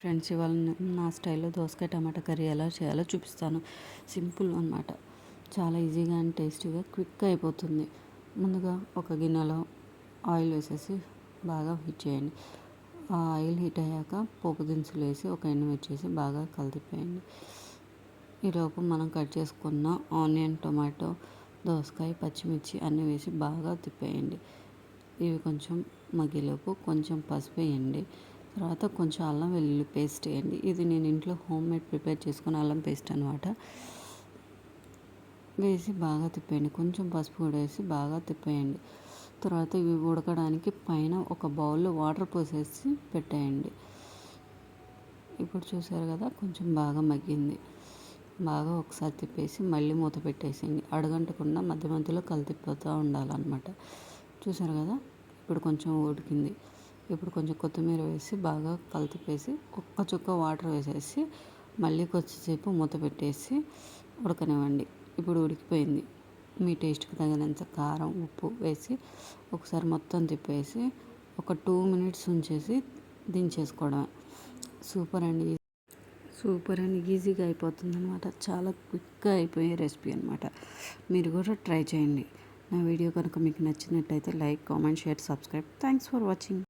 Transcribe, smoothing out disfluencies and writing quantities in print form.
Friends, ఇవాళ నా స్టైల్లో దోసకాయ టమాటా కర్రీ ఎలా చేయాలో చూపిస్తాను. సింపుల్ అన్నమాట. చాలా ఈజీగా అండ్ టేస్టీగా క్విక్గా అయిపోతుంది. ముందుగా ఒక గిన్నెలో ఆయిల్ వేసేసి బాగా హీట్ చేయండి. ఆ ఆయిల్ హీట్ అయ్యాక పోపు దినుసులు వేసి ఒక ఎండుమిర్చి వేసి బాగా కలిపేయండి. ఈలోపు మనం కట్ చేసుకున్న ఆనియన్, టొమాటో, దోసకాయ, పచ్చిమిర్చి అన్నీ వేసి బాగా తిప్పేయండి. ఇవి కొంచెం మగ్గిలోపు కొంచెం పసుపు వేయండి. తర్వాత కొంచెం అల్లం వెల్లుల్లి పేస్ట్ వేయండి. ఇది నేను ఇంట్లో హోమ్ మేడ్ ప్రిపేర్ చేసుకున్న అల్లం పేస్ట్ అనమాట. వేసి బాగా తిప్పేయండి. కొంచెం పసుపు కూడా వేసి బాగా తిప్పేయండి. తర్వాత ఇవి ఉడకడానికి పైన ఒక బౌల్లో వాటర్ పోసేసి పెట్టేయండి. ఇప్పుడు చూసారు కదా, కొంచెం బాగా మగ్గింది. బాగా ఒకసారి తిప్పేసి మళ్ళీ మూత పెట్టేసేయండి. అడగంటకుండా మధ్య మధ్యలో కలితిప్పుతూ ఉండాలన్నమాట. చూసారు కదా, ఇప్పుడు కొంచెం ఉడికింది. ఇప్పుడు కొంచెం కొత్తిమీర వేసి బాగా కలిపేసి ఒక్క చుక్క వాటర్ వేసేసి మళ్ళీ కొద్దిసేపు మూత పెట్టేసి ఉడకనివ్వండి. ఇప్పుడు ఉడికిపోయింది. మీ టేస్ట్కి తగినంత కారం, ఉప్పు వేసి ఒకసారి మొత్తం తిప్పేసి ఒక 2 మినిట్స్ ఉంచేసి దించేసుకోవడమే. సూపర్ అండ్ ఈజీగా అయిపోతుంది అనమాట. చాలా క్విక్గా అయిపోయే రెసిపీ అనమాట. మీరు కూడా ట్రై చేయండి. నా వీడియో కనుక మీకు నచ్చినట్టయితే like, comment, share, subscribe. Thanks for watching.